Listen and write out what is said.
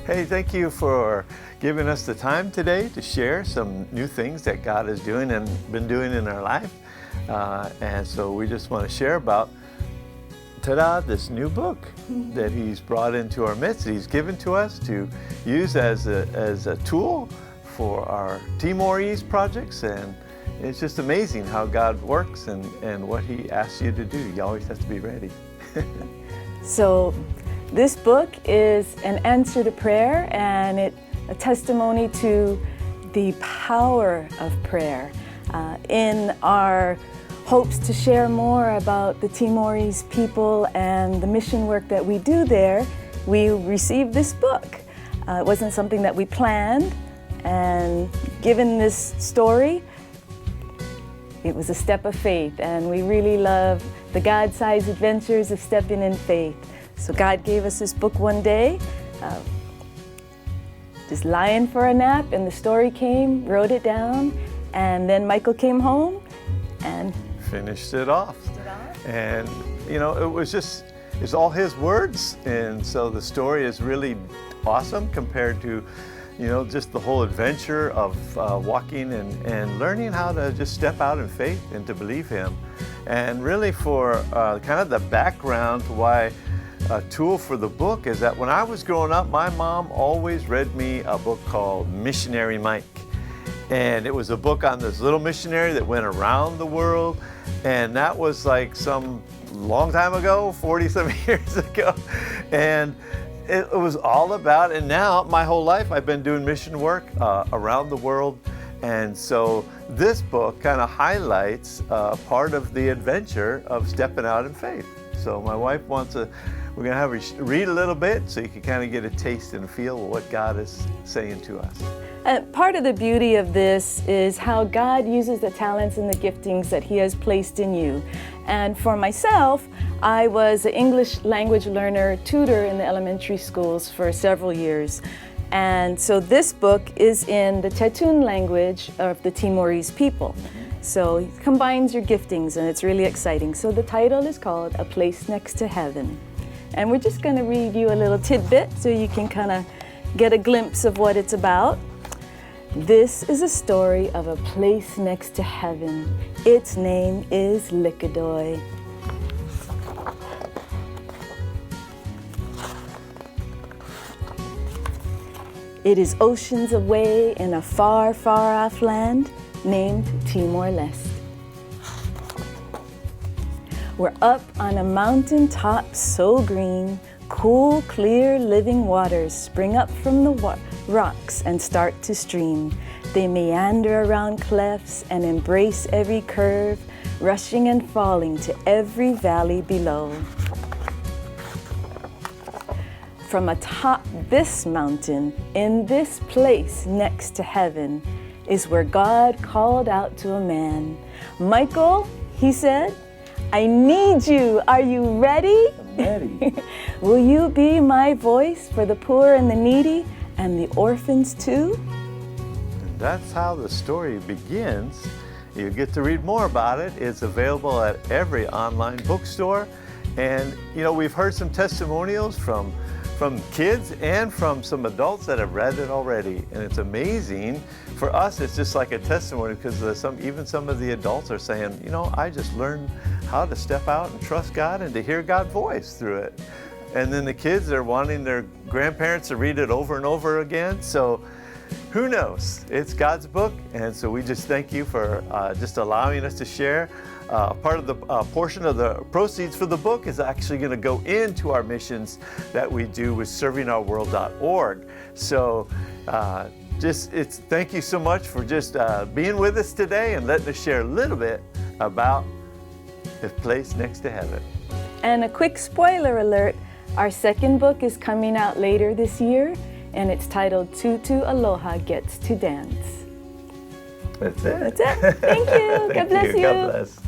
Hey, thank you for giving us the time today to share some new things that God is doing and been doing in our life. And so we just want to share about, this new book that He's brought into our midst. He's given to us to use as a tool for our Timorese projects. And it's just amazing how God works and what He asks you to do. You always have to be ready. So this book is an answer to prayer and a testimony to the power of prayer. In our hopes to share more about the Timorese people and the mission work that we do there, we received this book. It wasn't something that we planned, and given this story, it was a step of faith, and we really love the God-sized adventures of stepping in faith. So God gave us this book one day, just lying for a nap, and the story came, wrote it down, and then Michael came home and finished it off. And it's all His words, and so the story is really awesome compared to just the whole adventure of walking and learning how to just step out in faith and to believe Him. And really for kind of the background to why a tool for the book is that when I was growing up, my mom always read me a book called Missionary Mike. And it was a book on this little missionary that went around the world. And that was like some long time ago, 40-some years ago. And it was all about, and now my whole life I've been doing mission work around the world. And so this book kind of highlights part of the adventure of stepping out in faith. So my wife we're going to have her read a little bit so you can kind of get a taste and feel what God is saying to us. Part of the beauty of this is how God uses the talents and the giftings that He has placed in you. And for myself, I was an English language learner tutor in the elementary schools for several years. And so this book is in the Tetun language of the Timorese people. So it combines your giftings, and it's really exciting. So the title is called A Place Next to Heaven. And we're just going to read you a little tidbit so you can kind of get a glimpse of what it's about. This is a story of a place next to heaven. Its name is Likidoy. It is oceans away in a far, far off land named Timor-Leste. We're up on a mountain top so green, cool, clear, living waters spring up from the rocks and start to stream. They meander around clefts and embrace every curve, rushing and falling to every valley below. From atop this mountain, in this place next to heaven, is where God called out to a man. Michael, He said, I need you. Are you ready? I'm ready. Will you be my voice for the poor and the needy and the orphans too? And that's how the story begins. You get to read more about it. It's available at every online bookstore. And we've heard some testimonials from kids and from some adults that have read it already. And it's amazing. For us, it's just like a testimony because even some of the adults are saying, I just learned how to step out and trust God and to hear God's voice through it. And then the kids are wanting their grandparents to read it over and over again. So who knows? It's God's book. And so we just thank you for just allowing us to share. Part of the portion of the proceeds for the book is actually going to go into our missions that we do with ServingOurWorld.org. So thank you so much for just being with us today and letting us share a little bit about the place next to heaven. And a quick spoiler alert, our second book is coming out later this year, and it's titled Tutu Aloha Gets to Dance. That's it. That's it. Thank you. God bless you. God bless.